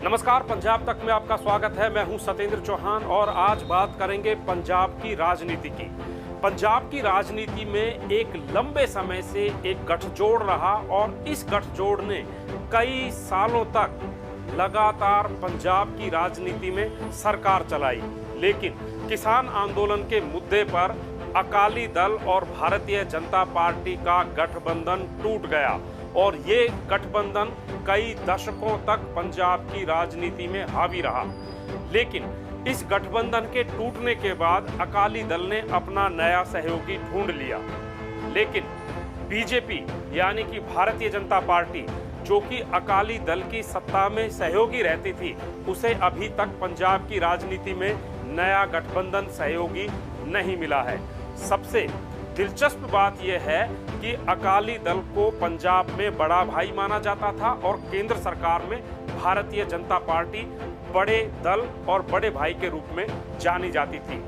नमस्कार, पंजाब तक में आपका स्वागत है। मैं हूं सतेंद्र चौहान और आज बात करेंगे पंजाब की राजनीति की। पंजाब की राजनीति में एक लंबे समय से एक गठजोड़ रहा और इस गठजोड़ ने कई सालों तक लगातार पंजाब की राजनीति में सरकार चलाई, लेकिन किसान आंदोलन के मुद्दे पर अकाली दल और भारतीय जनता पार्टी का गठबंधन टूट गया और ये गठबंधन कई दशकों तक पंजाब की राजनीति में हावी रहा। लेकिन इस गठबंधन के टूटने के बाद अकाली दल ने अपना नया सहयोगी ढूंढ लिया, लेकिन बीजेपी यानी कि भारतीय जनता पार्टी जो कि अकाली दल की सत्ता में सहयोगी रहती थी, उसे अभी तक पंजाब की राजनीति में नया गठबंधन सहयोगी नहीं मिला है। सबसे दिलचस्प बात यह है कि अकाली दल को पंजाब में बड़ा भाई माना जाता था और केंद्र सरकार में भारतीय जनता पार्टी बड़े दल और बड़े भाई के रूप में जानी जाती थी।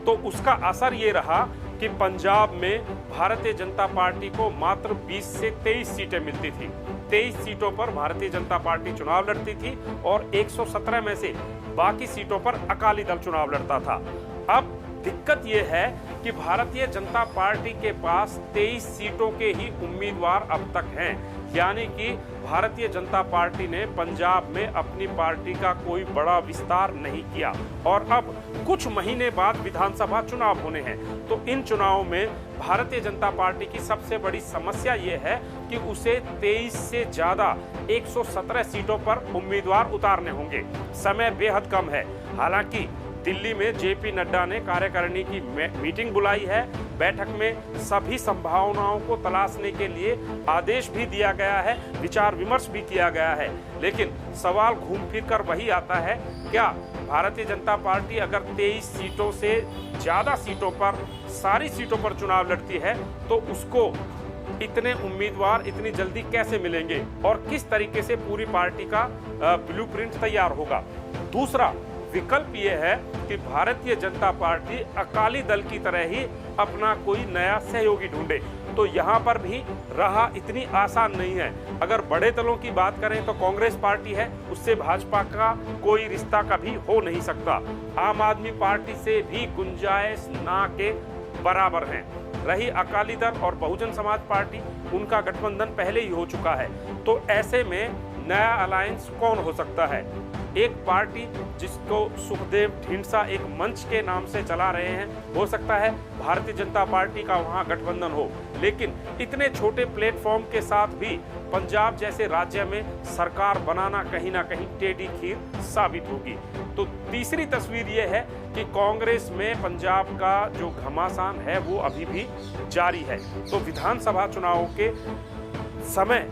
तो उसका असर ये रहा कि पंजाब में भारतीय जनता पार्टी को मात्र 20 से 23 सीटें मिलती थी। 23 सीटों पर भारतीय जनता पार्टी चुनाव लड़ती थी और 117 में से बाकी सीटों पर अकाली दल चुनाव लड़ता था। अब दिक्कत यह है कि भारतीय जनता पार्टी के पास 23 सीटों के ही उम्मीदवार अब तक हैं, यानी कि भारतीय जनता पार्टी ने पंजाब में अपनी पार्टी का कोई बड़ा विस्तार नहीं किया और अब कुछ महीने बाद विधानसभा चुनाव होने हैं। तो इन चुनावों में भारतीय जनता पार्टी की सबसे बड़ी समस्या ये है कि उसे 23 से ज्यादा 117 सीटों पर उम्मीदवार उतारने होंगे। समय बेहद कम है। हालांकि दिल्ली में जेपी नड्डा ने कार्यकारिणी की मीटिंग बुलाई है। बैठक में सभी संभावनाओं को तलाशने के लिए आदेश भी दिया गया है, विचार विमर्श भी किया गया है। लेकिन सवाल घूम फिर कर वही आता है, क्या भारतीय जनता पार्टी अगर 23 सीटों से ज्यादा सीटों पर, सारी सीटों पर चुनाव लड़ती है तो उसको इतने उम्मीदवार इतनी जल्दी कैसे मिलेंगे और किस तरीके से पूरी पार्टी का ब्लूप्रिंट तैयार होगा। दूसरा विकल्प ये है कि भारतीय जनता पार्टी अकाली दल की तरह ही अपना कोई नया सहयोगी ढूंढे। तो यहाँ पर भी राह इतनी आसान नहीं है। अगर बड़े दलों की बात करें तो कांग्रेस पार्टी है, उससे भाजपा का कोई रिश्ता कभी हो नहीं सकता। आम आदमी पार्टी से भी गुंजाइश ना के बराबर है। रही अकाली दल और बहुजन समाज पार्टी, उनका गठबंधन पहले ही हो चुका है। तो ऐसे में नया अलायंस कौन हो सकता है? एक पार्टी जिसको सुखदेव ढींडसा एक मंच के नाम से चला रहे हैं, हो सकता है भारतीय जनता पार्टी का वहां गठबंधन हो। लेकिन इतने छोटे प्लेटफॉर्म के साथ भी पंजाब जैसे राज्य में सरकार बनाना कहीं ना कहीं टेढ़ी खीर साबित होगी। तो तीसरी तस्वीर यह है कि कांग्रेस में पंजाब का जो घमासान है वो अभी भी जारी है। तो विधानसभा चुनावों के समय,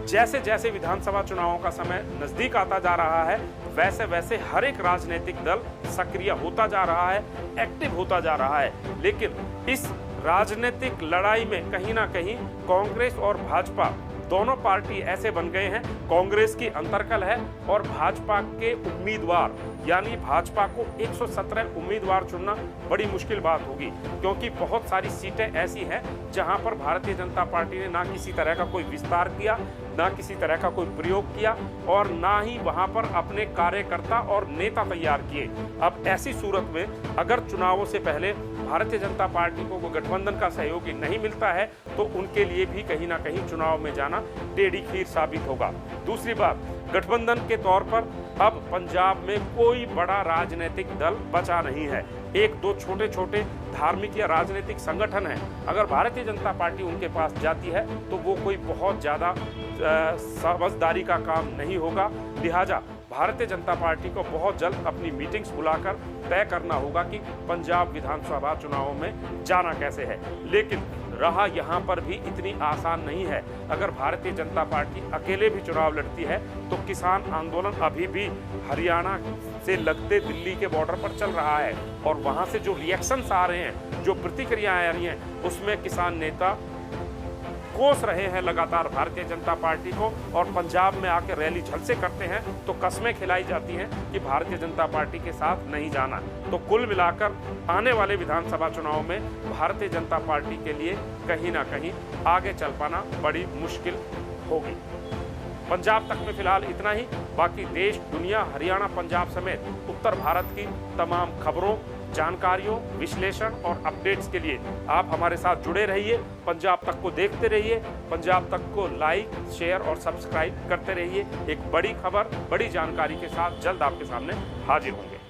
जैसे जैसे विधानसभा चुनावों का समय नजदीक आता जा रहा है, वैसे वैसे हर एक राजनीतिक दल सक्रिय होता जा रहा है, एक्टिव होता जा रहा है। लेकिन इस राजनीतिक लड़ाई में कहीं ना कहीं कांग्रेस और भाजपा दोनों पार्टी ऐसे बन गए हैं, कांग्रेस की अंतर्कल है और भाजपा के उम्मीदवार, यानी भाजपा को 117 उम्मीदवार चुनना बड़ी मुश्किल बात होगी, क्योंकि बहुत सारी सीटें ऐसी हैं जहां पर भारतीय जनता पार्टी ने ना किसी तरह का कोई विस्तार किया, ना किसी तरह का कोई प्रयोग किया और ना ही वहां पर अपने कार्यकर्ता और नेता तैयार किए। अब ऐसी सूरत में अगर चुनावों से पहले भारतीय जनता पार्टी को गठबंधन का सहयोगी नहीं मिलता है तो उनके लिए भी कहीं ना कहीं चुनाव में जाना टेढ़ी खीर साबित होगा। दूसरी बात, गठबंधन के तौर पर अब पंजाब में कोई बड़ा राजनीतिक दल बचा नहीं है। एक दो छोटे छोटे धार्मिक या राजनीतिक संगठन हैं। अगर भारतीय जनता पार्टी उनके पास जाती है तो वो कोई बहुत ज़्यादा समझदारी का काम नहीं होगा। लिहाजा भारतीय जनता पार्टी को बहुत जल्द अपनी मीटिंग्स बुलाकर तय करना होगा कि पंजाब विधानसभा चुनावों में जाना कैसे है। लेकिन राह यहाँ पर भी इतनी आसान नहीं है। अगर भारतीय जनता पार्टी अकेले भी चुनाव लड़ती है तो किसान आंदोलन अभी भी हरियाणा से लगते दिल्ली के बॉर्डर पर चल रहा है और वहाँ से जो रिएक्शंस आ रहे हैं, जो प्रतिक्रियाएं आ रही हैं, उसमें किसान नेता कोस रहे हैं लगातार भारतीय जनता पार्टी को और पंजाब में आकर रैली झलसे करते हैं तो कस्में खिलाई जाती हैं कि भारतीय जनता पार्टी के साथ नहीं जाना। तो कुल मिलाकर आने वाले विधानसभा चुनाव में भारतीय जनता पार्टी के लिए कहीं ना कहीं आगे चल पाना बड़ी मुश्किल होगी। पंजाब तक में फिलहाल इतना ही। बाकी देश, दुनिया, हरियाणा, पंजाब समेत उत्तर भारत की तमाम खबरों, जानकारियों, विश्लेषण और अपडेट्स के लिए आप हमारे साथ जुड़े रहिए। पंजाब तक को देखते रहिए, पंजाब तक को लाइक, शेयर और सब्सक्राइब करते रहिए। एक बड़ी खबर, बड़ी जानकारी के साथ जल्द आपके सामने हाजिर होंगे।